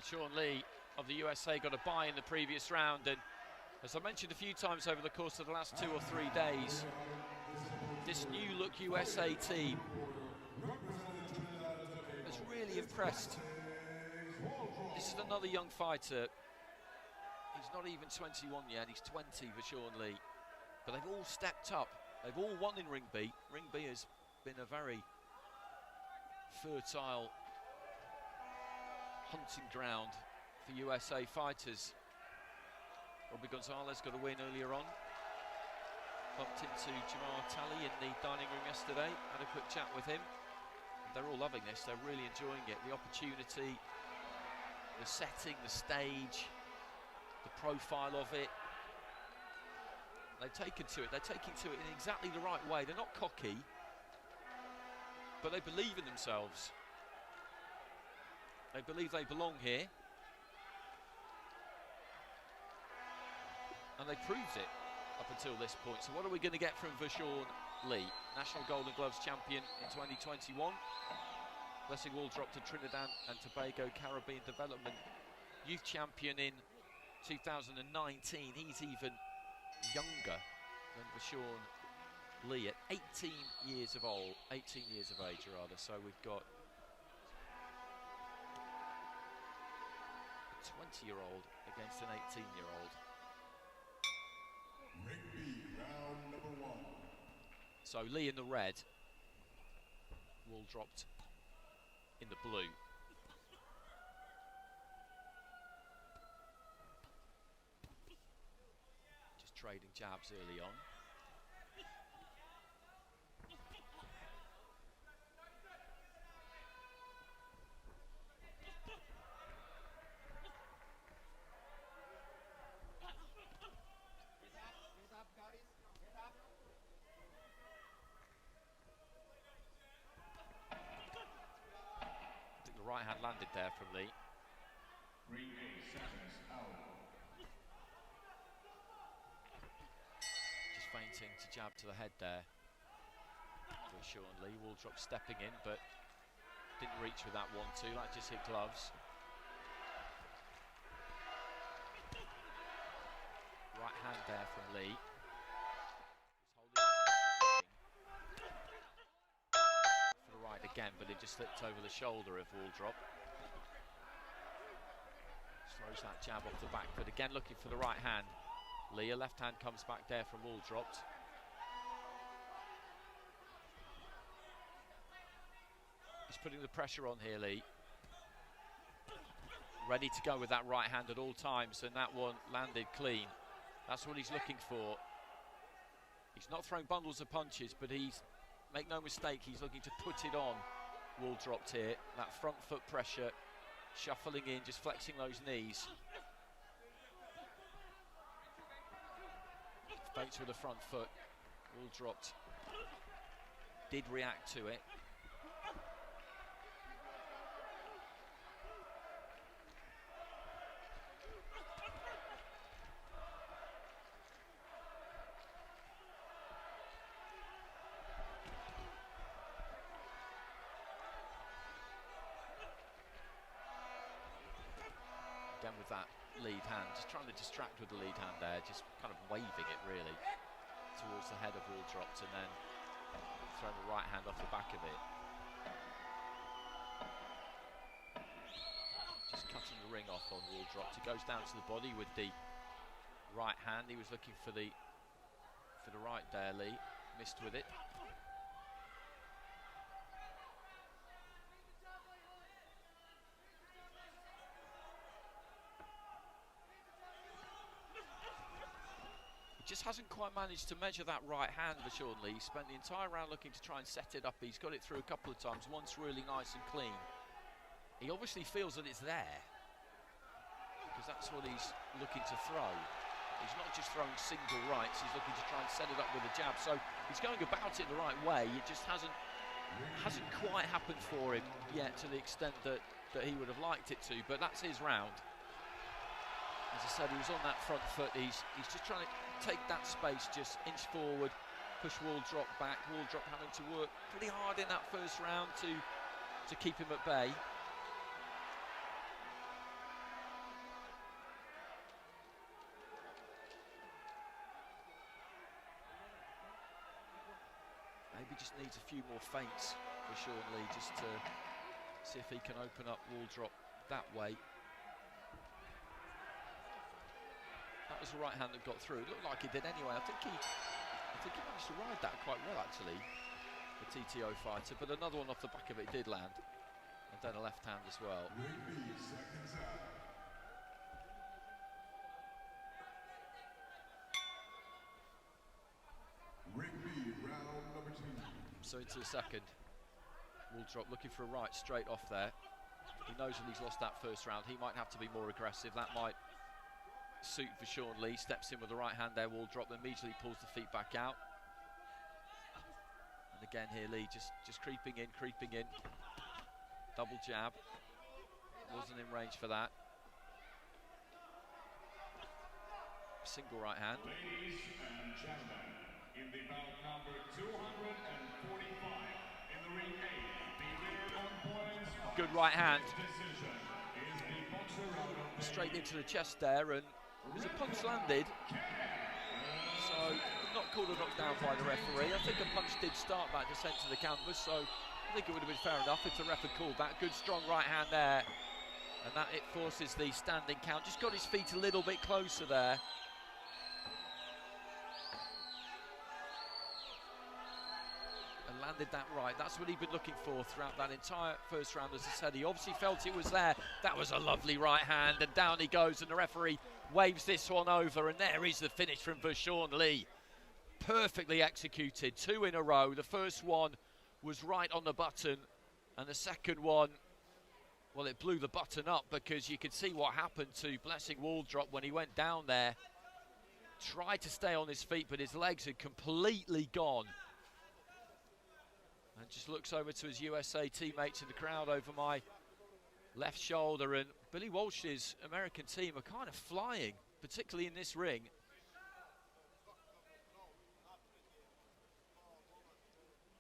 Vershaun Lee of the USA got a bye in the previous round, and as I mentioned a few times over the course of the last 2 or 3 days, this new look USA team has really impressed. This is another young fighter. He's not even 21 yet, he's 20, Vershaun Lee. But they've all stepped up. They've all won in Ring B. Ring B has been a very fertile hunting ground for USA fighters. Robbie Gonzalez got a win earlier on. Bumped into Jamar Talley in the dining room yesterday, had a quick chat with him. They're all loving this, they're really enjoying it. The opportunity, the setting, the stage, the profile of it. They've taken to it, they're taking to it in exactly the right way. They're not cocky, but they believe in themselves. They believe they belong here. And they proved it up until this point. So what are we going to get from Vershaun Lee? National Golden Gloves champion in 2021. Blessing Waldrop to Trinidad and Tobago Caribbean Development Youth Champion in 2019. He's even younger than Vershaun Lee at 18 years of age rather. So we've got a 20-year-old against an 18-year-old. Ring B, round number 1. So Lee in the red, Waldrop in the blue. Just trading jabs early on. I think the right hand landed there from Lee. 3 seconds out. Just feinting to jab to the head there. Vershaun Lee. Waldrop stepping in, but didn't reach with that 1-2. That just hit gloves. Right hand there from Lee. He's holding for the right again, but it just slipped over the shoulder of Waldrop. Throws that jab off the back, but again looking for the right hand. Lee, a left hand comes back there from Waldrop. He's putting the pressure on here, Lee. Ready to go with that right hand at all times, and that one landed clean. That's what he's looking for. He's not throwing bundles of punches, but make no mistake, he's looking to put it on Waldrop here. That front foot pressure, shuffling in, just flexing those knees. Fakes with the front foot. Waldrop did react to it. Again with that lead hand, just trying to distract with the lead hand there, just kind of waving it really towards the head of Waldrop, and then throw the right hand off the back of it. Just cutting the ring off on Waldrop. He goes down to the body with the right hand. He was looking for the right there, Lee. Missed with it. Just hasn't quite managed to measure that right hand, Vershaun Lee. He spent the entire round looking to try and set it up. He's got it through a couple of times, once really nice and clean. He obviously feels that it's there, because that's what he's looking to throw. He's not just throwing single rights, he's looking to try and set it up with a jab. So he's going about it the right way. It just hasn't quite happened for him yet to the extent that he would have liked it to, but that's his round. As I said, he was on that front foot. He's just trying to take that space, just inch forward, push Waldrop back. Waldrop having to work pretty hard in that first round to keep him at bay. just needs a few more feints for Vershaun Lee, just to see if he can open up wall drop that way. That was the right hand that got through. It looked like he did anyway. I think he managed to ride that quite well, actually, the TTO fighter. But another one off the back of it did land, and then a left hand as well. Round number 2. So into the second. Wall drop looking for a right straight off there. He knows that he's lost that first round. He might have to be more aggressive. That might suit Vershaun Lee. Steps in with the right hand there, wall drop, then immediately pulls the feet back out. And again here Lee just creeping in. Double jab. Wasn't in range for that. Single right hand. Ladies and gentlemen, in the bout number 245 in the ring A, the winner on points by Good right hand. decision is the boxer out of Straight into the chest there, and as a punch landed, so not called a knockdown by the referee. I think a punch did start that descent to the canvas, so I think it would have been fair enough if the ref had called that. Good strong right hand there, and that it forces the standing count. Just got his feet a little bit closer there. And landed that right. That's what he'd been looking for throughout that entire first round. As I said, he obviously felt it was there. That was a lovely right hand, and down he goes, and the referee waves this one over, and there is the finish from Vershaun Lee. Perfectly executed, 2 in a row. The first one was right on the button, and the second one, well, it blew the button up, because you could see what happened to Blessing Wall Drop when he went down there. Tried to stay on his feet, but his legs had completely gone. And just looks over to his USA teammates in the crowd over my left shoulder, and Billy Walsh's American team are kind of flying, particularly in this ring.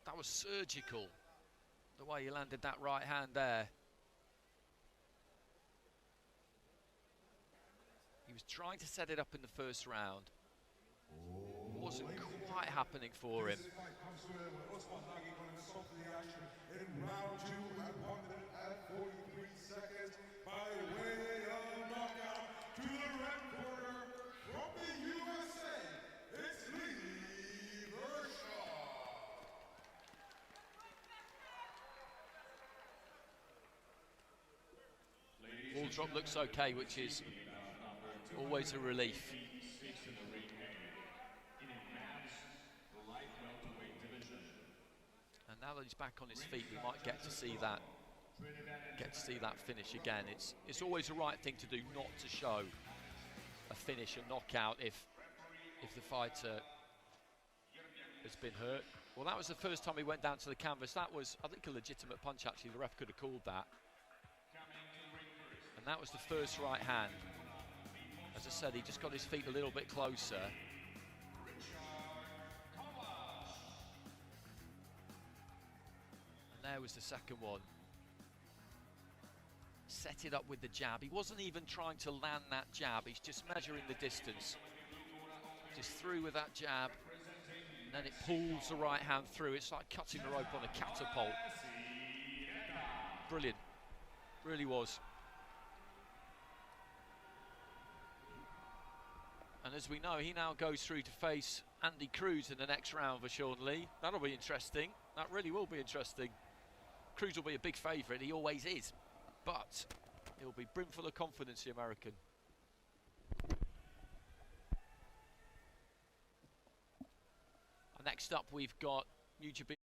That was surgical, the way he landed that right hand there. He was trying to set it up in the first round. It wasn't quite happening for him. in round 2 at 143 seconds by way of knockout to the red corner from the USA, it's Lee Vershaun. Wall drop looks okay, which is always a relief. And now that he's back on his feet, we might get to see that finish again. It's always the right thing to do, not to show a finish, a knockout, if the fighter has been hurt. Well, that was the first time he went down to the canvas. That was, I think, a legitimate punch, actually. The ref could have called that. And that was the first right hand. As I said, he just got his feet a little bit closer. And there was the second one. Set it up with the jab. He wasn't even trying to land that jab. He's just measuring the distance. Just through with that jab. And then it pulls the right hand through. It's like cutting the rope on a catapult. Brilliant. Really was. And as we know, he now goes through to face Andy Cruz in the next round for Vershaun Lee. That'll be interesting. That really will be interesting. Cruz will be a big favourite. He always is. But he'll be brimful of confidence, the American. And next up, we've got New Japan.